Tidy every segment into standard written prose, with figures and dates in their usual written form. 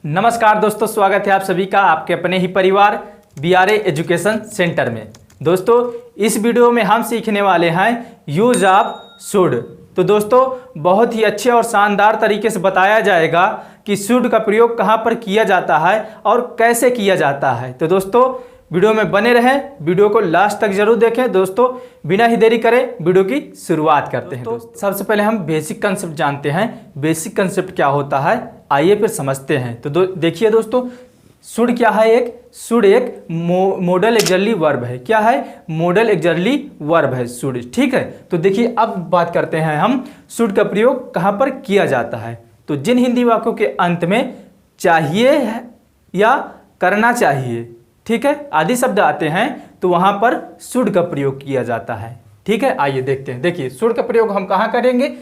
नमस्कार दोस्तों, स्वागत है आप सभी का आपके अपने ही परिवार BRA एजुकेशन सेंटर में। दोस्तों इस वीडियो में हम सीखने वाले हैं यूज ऑफ शुड। तो दोस्तों बहुत ही अच्छे और शानदार तरीके से बताया जाएगा कि शुड का प्रयोग कहाँ पर किया जाता है और कैसे किया जाता है। तो दोस्तों वीडियो में बने रहें, वीडियो को लास्ट तक जरूर देखें। दोस्तों बिना ही देरी करें वीडियो की शुरुआत करते हैं। दोस्तों सबसे पहले हम बेसिक कंसेप्ट जानते हैं। बेसिक कंसेप्ट क्या होता है आइए फिर समझते हैं। तो देखिए दोस्तों, शुड क्या है? शुड एक मॉडल ऑक्सिलरी वर्ब है। क्या है? मॉडल ऑक्सिलरी वर्ब है शुड। ठीक है, तो देखिए अब बात करते हैं हम शुड का प्रयोग कहाँ पर किया जाता है। तो जिन हिंदी वाक्यों के अंत में चाहिए या करना चाहिए, ठीक है, आदि शब्द आते हैं तो वहां पर शुड का प्रयोग किया जाता है। ठीक है, आइए देखते हैं। देखिए शुड का प्रयोग हम कहाँ करेंगे?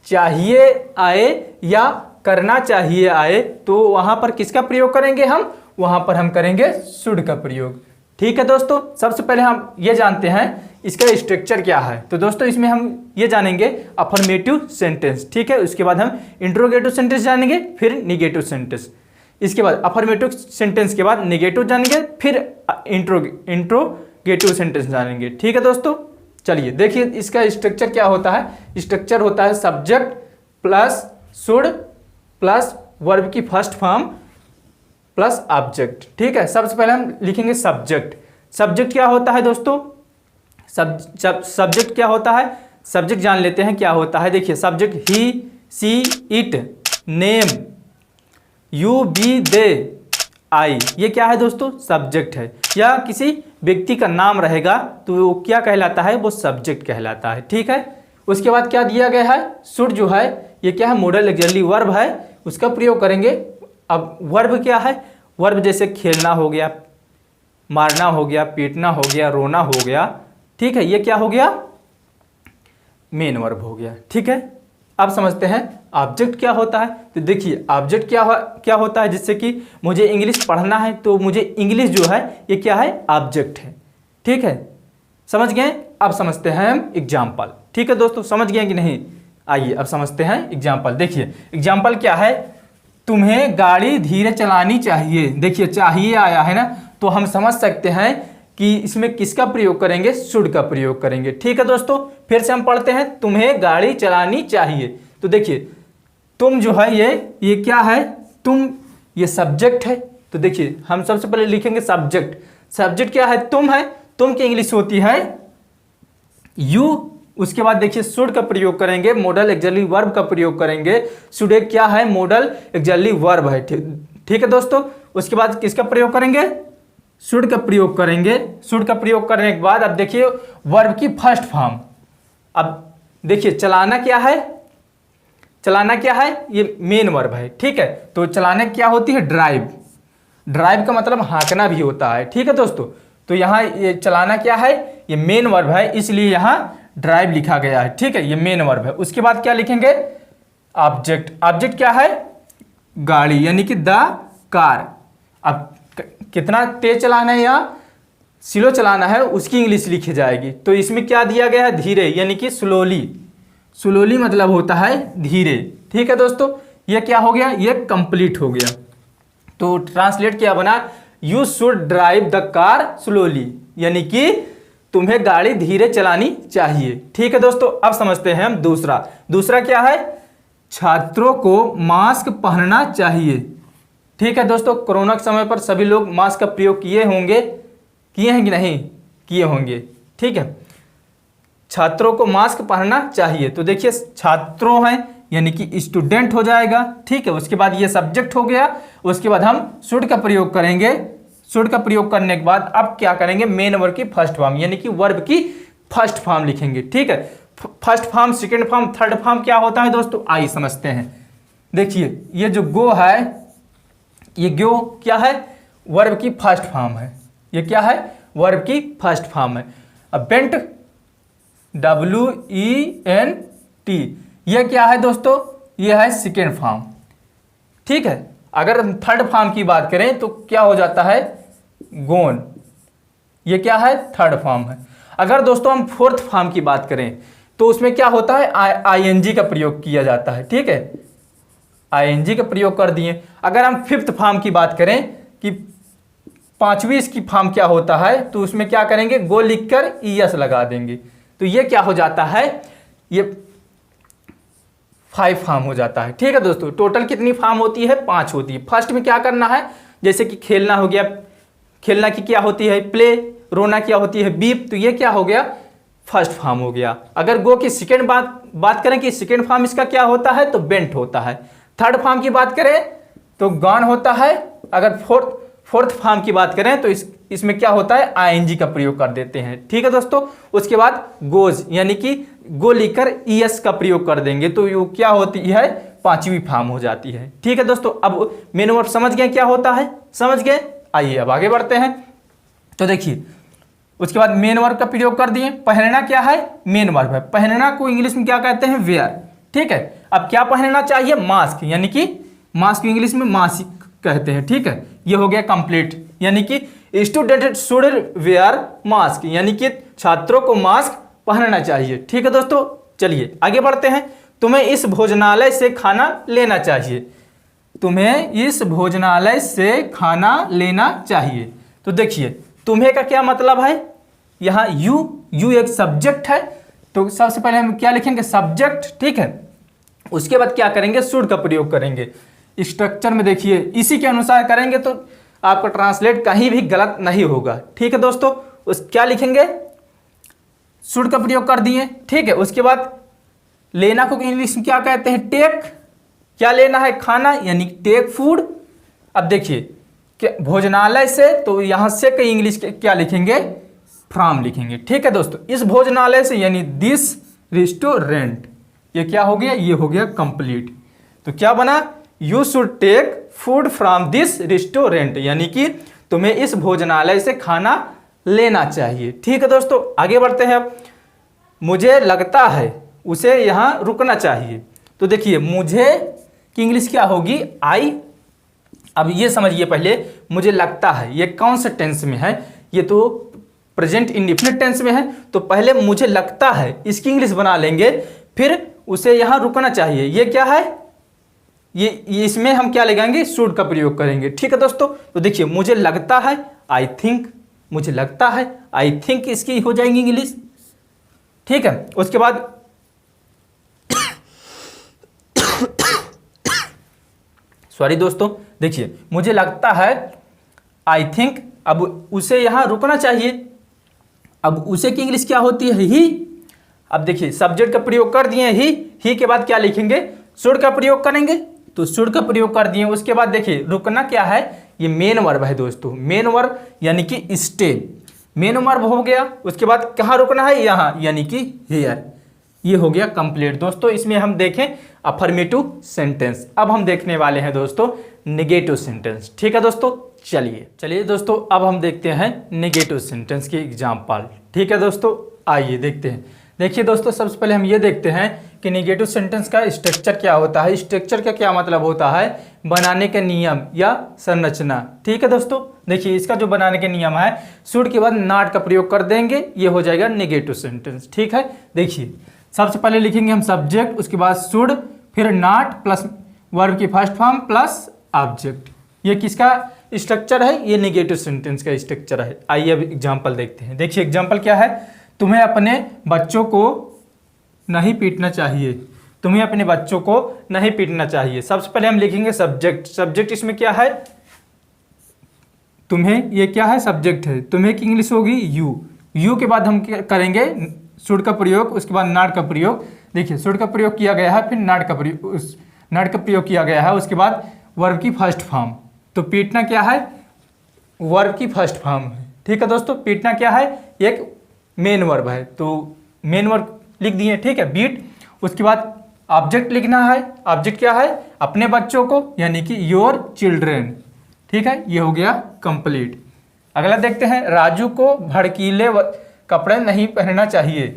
चाहिए आए या करना चाहिए आए, तो वहां पर किसका प्रयोग करेंगे? हम वहां पर हम करेंगे शुड का प्रयोग। ठीक है दोस्तों, सबसे पहले हम ये जानते हैं इसका स्ट्रक्चर क्या है। तो दोस्तों इसमें हम ये जानेंगे अफर्मेटिव सेंटेंस। ठीक है, उसके बाद हम इंट्रोगेटिव सेंटेंस जानेंगे, फिर निगेटिव सेंटेंस। इसके बाद अफर्मेटिव सेंटेंस के बाद नेगेटिव जानेंगे, फिर इंट्रोगेटिव सेंटेंस जानेंगे। ठीक है दोस्तों, चलिए देखिए इसका स्ट्रक्चर क्या होता है। स्ट्रक्चर होता है subject plus should plus verb की फर्स्ट फॉर्म प्लस ऑब्जेक्ट। ठीक है, सबसे पहले हम लिखेंगे सब्जेक्ट। सब्जेक्ट क्या होता है दोस्तों? सब्जेक्ट क्या होता है? सब्जेक्ट जान लेते हैं क्या होता है। देखिए सब्जेक्ट ही, see, it, name, you, be, they, I, ये क्या है दोस्तों? सब्जेक्ट है। या किसी व्यक्ति का नाम रहेगा तो वो क्या कहलाता है? वो सब्जेक्ट कहलाता है। ठीक है, उसके बाद क्या दिया गया है? शुड जो है ये क्या है? मॉडल ऑक्सिलरी वर्ब है, उसका प्रयोग करेंगे। अब वर्ब क्या है? वर्ब जैसे खेलना हो गया, मारना हो गया, पीटना हो गया, रोना हो गया। ठीक है, ये क्या हो गया? मेन वर्ब हो गया। ठीक है, अब समझते हैं ऑब्जेक्ट क्या होता है। तो देखिए ऑब्जेक्ट क्या होता है, जिससे कि मुझे इंग्लिश पढ़ना है तो मुझे इंग्लिश जो है ये क्या है? ऑब्जेक्ट है। ठीक है, समझ गए? अब समझते हैं हम एग्जाम्पल। ठीक है दोस्तों, समझ गए कि नहीं? आइए अब समझते हैं एग्जाम्पल। देखिए एग्जाम्पल क्या है? तुम्हें गाड़ी धीरे चलानी चाहिए। देखिए चाहिए आया है ना, तो हम समझ सकते हैं कि इसमें किसका प्रयोग करेंगे? शुड का प्रयोग करेंगे। ठीक है दोस्तों, फिर से हम पढ़ते हैं तुम्हें गाड़ी चलानी चाहिए। तो देखिए तुम जो है ये क्या है? तुम, ये सब्जेक्ट है। तो देखिए हम सबसे पहले लिखेंगे सब्जेक्ट। सब्जेक्ट क्या है? तुम है। तुम की इंग्लिश होती है यू। उसके बाद देखिए शुड का प्रयोग करेंगे, मॉडल ऑक्सिलरी वर्ब का प्रयोग करेंगे। शुड एक क्या है? मॉडल ऑक्सिलरी वर्ब है। ठीक है दोस्तों, उसके बाद किसका प्रयोग करेंगे? शुड का प्रयोग करेंगे। शुड का प्रयोग करने के बाद अब देखिए वर्ब की फर्स्ट फॉर्म। अब देखिए चलाना क्या है? चलाना क्या है? ये मेन वर्ब है। ठीक है, तो चलाने क्या होती है? ड्राइव। ड्राइव का मतलब हाँकना भी होता है। ठीक है दोस्तों, तो यहाँ ये चलाना क्या है? ये मेन वर्ब है, इसलिए यहाँ ड्राइव लिखा गया है। ठीक है, ये मेन वर्ब है। उसके बाद क्या लिखेंगे? ऑब्जेक्ट। ऑब्जेक्ट क्या है? गाड़ी, यानी कि द कार। अब कितना तेज चलाना है या स्लो चलाना है उसकी इंग्लिश लिखी जाएगी। तो इसमें क्या दिया गया है? धीरे, यानी कि स्लोली। स्लोली मतलब होता है धीरे। ठीक है दोस्तों, ये क्या हो गया? ये कंप्लीट हो गया। तो ट्रांसलेट क्या बना? You should drive the car slowly, यानी कि तुम्हें गाड़ी धीरे चलानी चाहिए। ठीक है दोस्तों, अब समझते हैं हम दूसरा। दूसरा क्या है? छात्रों को मास्क पहनना चाहिए। ठीक है दोस्तों, कोरोना के समय पर सभी लोग मास्क का प्रयोग किए होंगे, किए हैं कि नहीं? किए होंगे। ठीक है, छात्रों को मास्क पहनना चाहिए। तो देखिए छात्रों हैं यानी कि स्टूडेंट हो जाएगा। ठीक है, उसके बाद ये सब्जेक्ट हो गया। उसके बाद हम शुड का प्रयोग करेंगे। शुड का प्रयोग करने के बाद अब क्या करेंगे? मेन वर्ब की फर्स्ट फॉर्म, यानी कि वर्ब की फर्स्ट फॉर्म लिखेंगे। ठीक है, first form, second form, third form क्या होता है दोस्तों? आइए समझते हैं। देखिए ये जो गो है, ये गो क्या है? वर्ब की फर्स्ट फॉर्म है। ये क्या है? वर्ब की फर्स्ट फॉर्म है। अब बेंट, WENT, ये क्या है दोस्तों? ये है सेकेंड फॉर्म। ठीक है, अगर हम थर्ड फॉर्म की बात करें तो क्या हो जाता है? गोन। ये क्या है? थर्ड फॉर्म है। अगर दोस्तों हम फोर्थ फॉर्म की बात करें तो उसमें क्या होता है? ING का प्रयोग किया जाता है। ठीक है, आईएनजी का प्रयोग कर दिए। अगर हम फिफ्थ फॉर्म की बात करें कि पांचवी इसकी फॉर्म क्या होता है, तो उसमें क्या करेंगे, गो लिखकर ईएस लगा देंगे, तो ये क्या हो जाता है, ये 5 फॉर्म हो जाता है। ठीक है दोस्तों, टोटल कितनी फॉर्म होती है, 5 होती है। फर्स्ट में क्या करना है, जैसे कि खेलना हो गया, खेलना की क्या होती है, प्ले, रोना क्या होती है, बीप, तो ये क्या हो गया, फर्स्ट फॉर्म हो गया। अगर गो की सेकेंड बात करें कि सेकेंड फॉर्म इसका क्या होता है, तो बेंट होता है। थर्ड फॉर्म की बात करें तो गॉन होता है। अगर फोर्थ फॉर्म की बात करें तो इसमें क्या होता है, आईएनजी का प्रयोग कर देते हैं। ठीक है दोस्तों, उसके बाद गोज यानी कि गो लिखकर ईएस का प्रयोग कर देंगे, तो ये क्या होती है, पांचवी फॉर्म हो जाती है। ठीक है दोस्तों, अब मेन वर्ब समझ गए क्या होता है, समझ गए। आइए अब आगे बढ़ते हैं। तो देखिए उसके बाद मेन वर्ब का प्रयोग कर दिए। पहनना क्या है, मेन वर्ब है। पहनना को इंग्लिश में क्या कहते हैं, वेयर। ठीक है, अब क्या पहनना चाहिए, मास्क, यानी कि मास्क इंग्लिश में मास्क कहते हैं। ठीक है, ये हो गया कंप्लीट, यानी कि स्टूडेंट शुड वेयर मास्क, यानी कि छात्रों को मास्क पहनना चाहिए। ठीक है दोस्तों, चलिए आगे बढ़ते हैं। तुम्हें इस भोजनालय से खाना लेना चाहिए, तुम्हें इस भोजनालय से खाना लेना चाहिए। तो देखिए तुम्हें का क्या मतलब है, यहाँ यू एक सब्जेक्ट है, तो सबसे पहले हम क्या लिखेंगे, सब्जेक्ट। ठीक है, उसके बाद क्या करेंगे, शुड का प्रयोग करेंगे। स्ट्रक्चर में देखिए इसी के अनुसार करेंगे तो आपका ट्रांसलेट कहीं भी गलत नहीं होगा। ठीक है दोस्तों, उस क्या लिखेंगे, शुड का प्रयोग कर दिए। ठीक है, उसके बाद लेना को इंग्लिश में क्या कहते हैं, टेक। क्या लेना है, खाना, यानी टेक फूड। अब देखिए भोजनालय से, तो यहां से कई इंग्लिश के क्या लिखेंगे, फ्रॉम लिखेंगे। ठीक है दोस्तों, इस भोजनालय से यानी दिस रेस्टोरेंट, ये क्या हो गया, ये हो गया कंप्लीट। तो क्या बना, you should take food from this restaurant, यानी कि तुम्हें इस भोजनालय से खाना लेना चाहिए। ठीक है दोस्तों, आगे बढ़ते हैं। अब मुझे लगता है उसे यहाँ रुकना चाहिए। तो देखिए मुझे की इंग्लिश क्या होगी, आई। अब ये समझिए पहले, मुझे लगता है ये कौन से टेंस में है, ये तो प्रेजेंट इंडेफिनिट टेंस में है। तो पहले मुझे लगता है इसकी इंग्लिश बना लेंगे, फिर उसे यहाँ रुकना चाहिए, ये क्या है, ये इसमें हम क्या लगाएंगे, शुड का प्रयोग करेंगे। ठीक है दोस्तों, तो देखिए मुझे लगता है, आई थिंक, मुझे लगता है आई थिंक इसकी हो जाएंगी इंग्लिश। ठीक है, उसके बाद सॉरी दोस्तों, देखिए मुझे लगता है आई थिंक, अब उसे यहां रुकना चाहिए। अब उसे की इंग्लिश क्या होती है, ही। अब देखिए सब्जेक्ट का प्रयोग कर दिए, ही के बाद क्या लिखेंगे, शुड का प्रयोग करेंगे, तो शुड का प्रयोग कर दिए। उसके बाद देखिए रुकना क्या है, ये मेन वर्ब है दोस्तों, मेन वर्ब यानी कि स्टे, मेन वर्ब हो गया। उसके बाद कहाँ रुकना है, यहाँ, यानी कि हियर। ये हो गया कंप्लीट दोस्तों। इसमें हम देखें अफर्मेटिव सेंटेंस। अब हम देखने वाले हैं दोस्तों नेगेटिव सेंटेंस। ठीक है दोस्तों, चलिए दोस्तों अब हम देखते हैं नेगेटिव सेंटेंस के एग्जाम्पल। ठीक है दोस्तों, आइए देखते हैं। देखिए दोस्तों, सबसे पहले हम ये देखते हैं कि नेगेटिव सेंटेंस का स्ट्रक्चर क्या होता है। स्ट्रक्चर का क्या मतलब होता है, बनाने के नियम या संरचना। ठीक है दोस्तों, देखिए इसका जो बनाने के नियम है, शुड के बाद नॉट का प्रयोग कर देंगे, ये हो जाएगा नेगेटिव सेंटेंस। ठीक है, देखिए सबसे पहले लिखेंगे हम सब्जेक्ट, उसके बाद शुड, फिर नॉट प्लस वर्ब की फर्स्ट फॉर्म प्लस ऑब्जेक्ट। ये किसका स्ट्रक्चर है, ये नेगेटिव सेंटेंस का स्ट्रक्चर है। आइए अब एग्जाम्पल देखते हैं। देखिए एग्जाम्पल क्या है, तुम्हें अपने बच्चों को नहीं पीटना चाहिए, तुम्हें अपने बच्चों को नहीं पीटना चाहिए। सबसे पहले हम लिखेंगे सब्जेक्ट। सब्जेक्ट इसमें क्या है, तुम्हें, ये क्या है, सब्जेक्ट है। तुम्हें की इंग्लिश होगी यू के बाद हम क्या करेंगे, शुड का प्रयोग, उसके बाद नॉट का प्रयोग। देखिए शुड का प्रयोग किया गया है, फिर नॉट का प्रयोग किया गया है, उसके बाद वर्ब की फर्स्ट फॉर्म। तो पीटना क्या है, वर्ब की फर्स्ट फॉर्म है। ठीक है दोस्तों, पीटना क्या है, एक मेन वर्ब है, तो मेन वर्ब लिख दिए। ठीक है, बीट। उसके बाद ऑब्जेक्ट लिखना है। ऑब्जेक्ट क्या है, अपने बच्चों को, यानी कि योर चिल्ड्रेन। ठीक है, ये हो गया कंप्लीट। अगला देखते हैं, राजू को भड़कीले कपड़े नहीं पहनना चाहिए।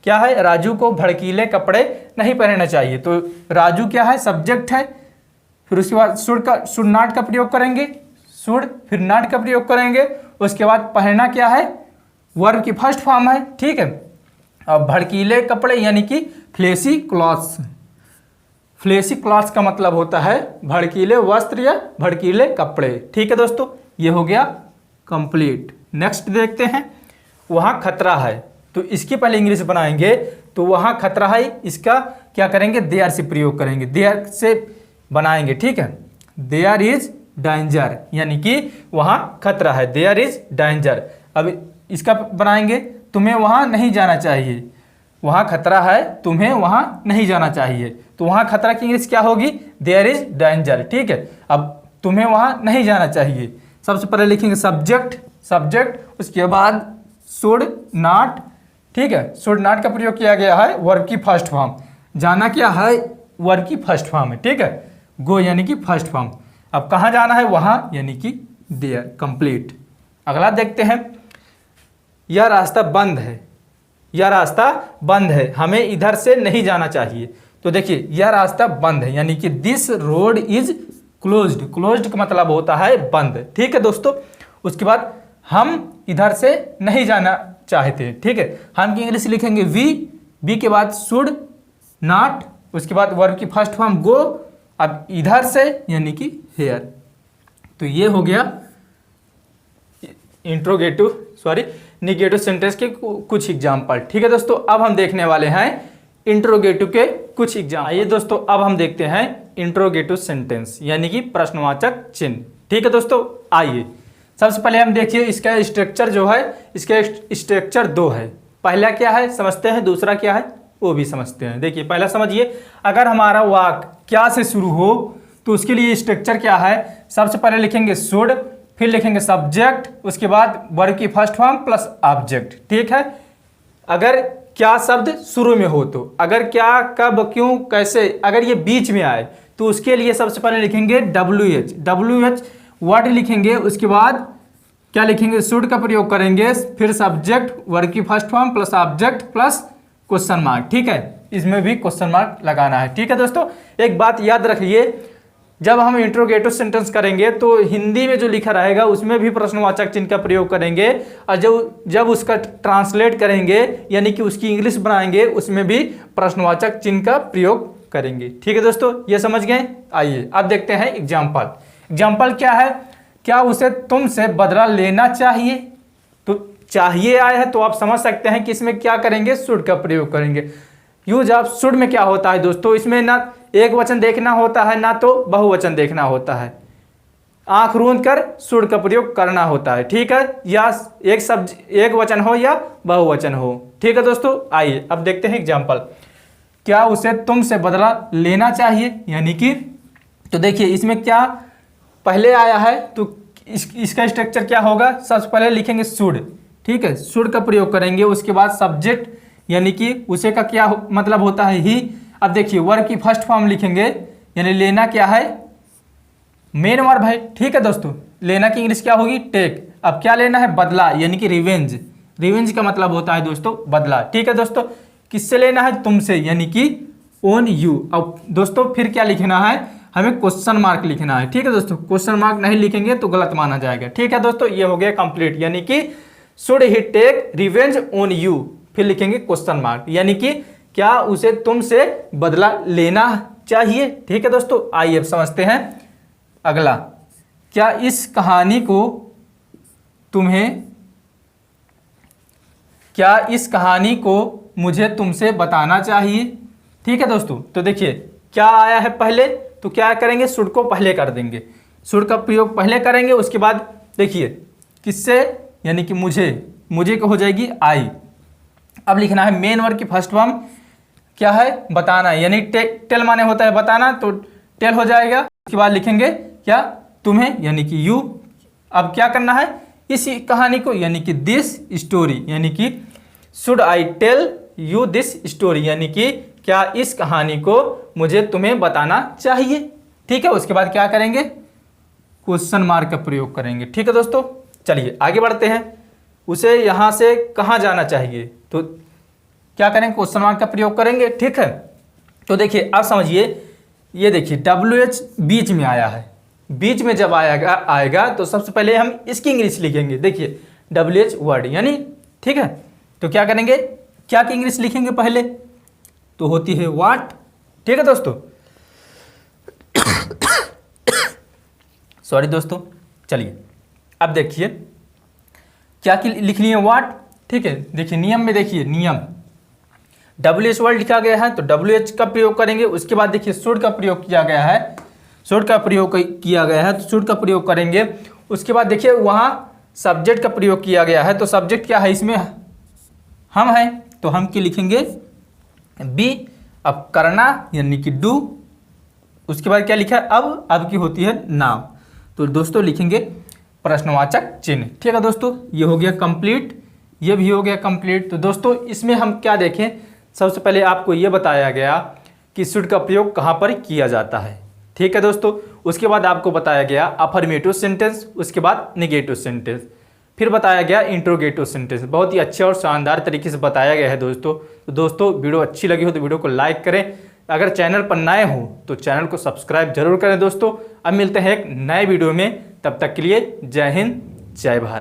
क्या है, राजू को भड़कीले कपड़े नहीं पहनना चाहिए। तो राजू क्या है, सब्जेक्ट है। फिर उसके बाद शुड नॉट का प्रयोग करेंगे, शुड, फिर नॉट का प्रयोग करेंगे। उसके बाद पहनना क्या है, वर्ब की फर्स्ट फॉर्म है। ठीक है, अब भड़कीले कपड़े यानी कि फ्लेसी क्लॉथ्स, फ्लेशी क्लॉथ्स का मतलब होता है भड़कीले वस्त्र या भड़कीले कपड़े। ठीक है दोस्तों, ये हो गया कंप्लीट। नेक्स्ट देखते हैं, वहाँ खतरा है, तो इसकी पहले इंग्लिश बनाएंगे। तो वहाँ खतरा है, इसका क्या करेंगे, देयर से प्रयोग करेंगे, देयर से बनाएंगे। ठीक है, देयर इज डेंजर, यानी कि वहाँ खतरा है, देयर इज डेंजर। अब इसका बनाएंगे, तुम्हें वहाँ नहीं जाना चाहिए, वहाँ खतरा है, तुम्हें वहाँ नहीं जाना चाहिए। तो वहाँ खतरा की इंग्लिश क्या होगी, देयर इज डेंजर। ठीक है, अब तुम्हें वहाँ नहीं जाना चाहिए, सबसे पहले लिखेंगे सब्जेक्ट, सब्जेक्ट, उसके बाद शुड नॉट। ठीक है, शुड नॉट का प्रयोग किया गया है वर्ब की फर्स्ट फॉर्म, जाना क्या है, वर्ब की फर्स्ट फॉर्म है। ठीक है, गो यानी कि फर्स्ट फॉर्म। अब कहाँ जाना है, वहाँ यानी कि देयर, कंप्लीट। अगला देखते हैं, यह रास्ता बंद है, यह रास्ता बंद है, हमें इधर से नहीं जाना चाहिए। तो देखिए, यह रास्ता बंद है, यानी कि this road is closed, closed का मतलब होता है बंद। ठीक है दोस्तों, उसके बाद हम इधर से नहीं जाना चाहते। ठीक है, हम की इंग्लिश लिखेंगे वी के बाद शुड नॉट, उसके बाद वर्ब की फर्स्ट फॉर्म गो, अब इधर से यानी कि हेयर। तो ये हो गया निगेटिव सेंटेंस के कुछ एग्जाम्पल। ठीक है दोस्तों, अब हम देखने वाले हैं इंट्रोगेटिव के कुछ एग्जाम्पल। आइए दोस्तों, अब हम देखते हैं इंट्रोगेटिव सेंटेंस, यानी कि प्रश्नवाचक चिन्ह। ठीक है दोस्तों, आइए सबसे पहले हम देखिए इसका स्ट्रक्चर जो है, इसका स्ट्रक्चर दो है। पहला क्या है समझते हैं, दूसरा क्या है वो भी समझते हैं। देखिए पहला समझिए, अगर हमारा वाक्य क्या से शुरू हो तो उसके लिए स्ट्रक्चर क्या है, सबसे पहले लिखेंगे शुड, फिर लिखेंगे सब्जेक्ट, उसके बाद वर्ब की फर्स्ट फॉर्म प्लस ऑब्जेक्ट। ठीक है, अगर क्या शब्द शुरू में हो तो, अगर क्या कब क्यों कैसे अगर ये बीच में आए तो उसके लिए सबसे पहले लिखेंगे WH वर्ड लिखेंगे, उसके बाद क्या लिखेंगे, शुड का प्रयोग करेंगे, फिर सब्जेक्ट वर्ब की first form plus object plus question mark. ठीक है, इसमें भी क्वेश्चन मार्क लगाना है। ठीक है दोस्तों, एक बात याद रखिए, जब हम इंट्रोगेटिव सेंटेंस करेंगे तो हिंदी में जो लिखा रहेगा उसमें भी प्रश्नवाचक चिन्ह का प्रयोग करेंगे, और जब उसका ट्रांसलेट करेंगे यानी कि उसकी इंग्लिश बनाएंगे उसमें भी प्रश्नवाचक चिन्ह का प्रयोग करेंगे। ठीक है दोस्तों, ये समझ गए। आइए अब देखते हैं एग्जाम्पल। एग्जाम्पल क्या है, क्या उसे तुमसे बदला लेना चाहिए, तो चाहिए आया है तो आप समझ सकते हैं कि इसमें क्या करेंगे, शुड का प्रयोग करेंगे। यूज ऑफ शुड में क्या होता है दोस्तों, इसमें ना एक वचन देखना होता है ना तो बहुवचन देखना होता है, आंख रूंद कर शुड का प्रयोग करना होता है। ठीक है, या एक वचन हो या बहुवचन हो। ठीक है दोस्तों, आइए अब देखते हैं एग्जाम्पल। क्या उसे तुमसे बदला लेना चाहिए, यानी कि तो देखिए इसमें क्या पहले आया है तो इसका स्ट्रक्चर क्या होगा, सबसे पहले लिखेंगे शुड। ठीक है, शुड का प्रयोग करेंगे, उसके बाद सब्जेक्ट यानी कि उसे का क्या मतलब होता है ही। अब देखिए वर्ब की फर्स्ट फॉर्म लिखेंगे, यानी लेना क्या है, मेन वर्ब है। ठीक है दोस्तों, लेना की इंग्लिश क्या होगी, टेक। अब क्या लेना है, बदला यानी कि रिवेंज, रिवेंज का मतलब होता है दोस्तों बदला। ठीक है दोस्तों, किससे लेना है, तुमसे, यानी कि ऑन यू। अब दोस्तों फिर क्या लिखना है, हमें क्वेश्चन मार्क लिखना है। ठीक है दोस्तों, क्वेश्चन मार्क नहीं लिखेंगे तो गलत माना जाएगा। ठीक है दोस्तों, ये हो गया कंप्लीट, यानी कि should he take revenge on you, फिर लिखेंगे क्वेश्चन मार्क, यानी कि क्या उसे तुमसे बदला लेना चाहिए। ठीक है दोस्तों, आइए अब समझते हैं अगला। क्या इस कहानी को मुझे तुमसे बताना चाहिए। ठीक है दोस्तों, तो देखिए क्या आया है पहले, तो क्या करेंगे, शुड को पहले कर देंगे, शुड का प्रयोग पहले करेंगे, उसके बाद देखिए किससे, यानी कि मुझे को हो जाएगी आई। अब लिखना है मेन वर्ब की फर्स्ट फॉर्म क्या है, बताना, यानी टेल माने होता है बताना, तो टेल हो जाएगा। उसके बाद लिखेंगे क्या, तुम्हें, यानी कि यू। अब क्या करना है, इस कहानी को, यानी कि दिस स्टोरी, यानी कि should I tell you this story, यानी कि क्या इस कहानी को मुझे तुम्हें बताना चाहिए। ठीक है, उसके बाद क्या करेंगे, क्वेश्चन मार्क का प्रयोग करेंगे। ठीक है दोस्तों, चलिए आगे बढ़ते हैं। उसे यहाँ से कहाँ जाना चाहिए, तो क्या करेंगे, क्वेश्चन मार्क का प्रयोग करेंगे। ठीक है, तो देखिए अब समझिए, ये देखिए WH बीच में आया है, बीच में जब आएगा तो सबसे पहले हम इसकी इंग्लिश लिखेंगे। देखिए WH वर्ड, यानी ठीक है, तो क्या करेंगे, क्या की इंग्लिश लिखेंगे पहले, तो होती है व्हाट। ठीक है दोस्तों, सॉरी दोस्तों, चलिए अब देखिए क्या लिख लिए व्हाट, ठीक है। देखिए नियम में, देखिए नियम WH वर्ड लिखा गया है तो WH का प्रयोग करेंगे। उसके बाद देखिए शुड का प्रयोग किया गया है, शुड का प्रयोग किया गया है तो शुड का प्रयोग करेंगे। उसके बाद देखिए वहाँ सब्जेक्ट का प्रयोग किया गया है तो सब्जेक्ट क्या है, इसमें हम है तो हम की लिखेंगे बी। अब करना यानी कि डू। उसके बाद क्या लिखा है, अब की होती है नाउ, तो दोस्तों लिखेंगे प्रश्नवाचक चिन्ह। ठीक है दोस्तों, ये हो गया कंप्लीट, ये भी हो गया कंप्लीट। तो दोस्तों इसमें हम क्या देखें, सबसे पहले आपको ये बताया गया कि शुड का प्रयोग कहाँ पर किया जाता है। ठीक है दोस्तों, उसके बाद आपको बताया गया अफर्मेटिव सेंटेंस, उसके बाद नेगेटिव सेंटेंस, फिर बताया गया इंट्रोगेटिव सेंटेंस। बहुत ही अच्छे और शानदार तरीके से बताया गया है दोस्तों। तो दोस्तों वीडियो अच्छी लगी हो तो वीडियो को लाइक करें, अगर चैनल पर नए हो तो चैनल को सब्सक्राइब जरूर करें दोस्तों। अब मिलते हैं एक नए वीडियो में, तब तक के लिए जय हिंद जय भारत।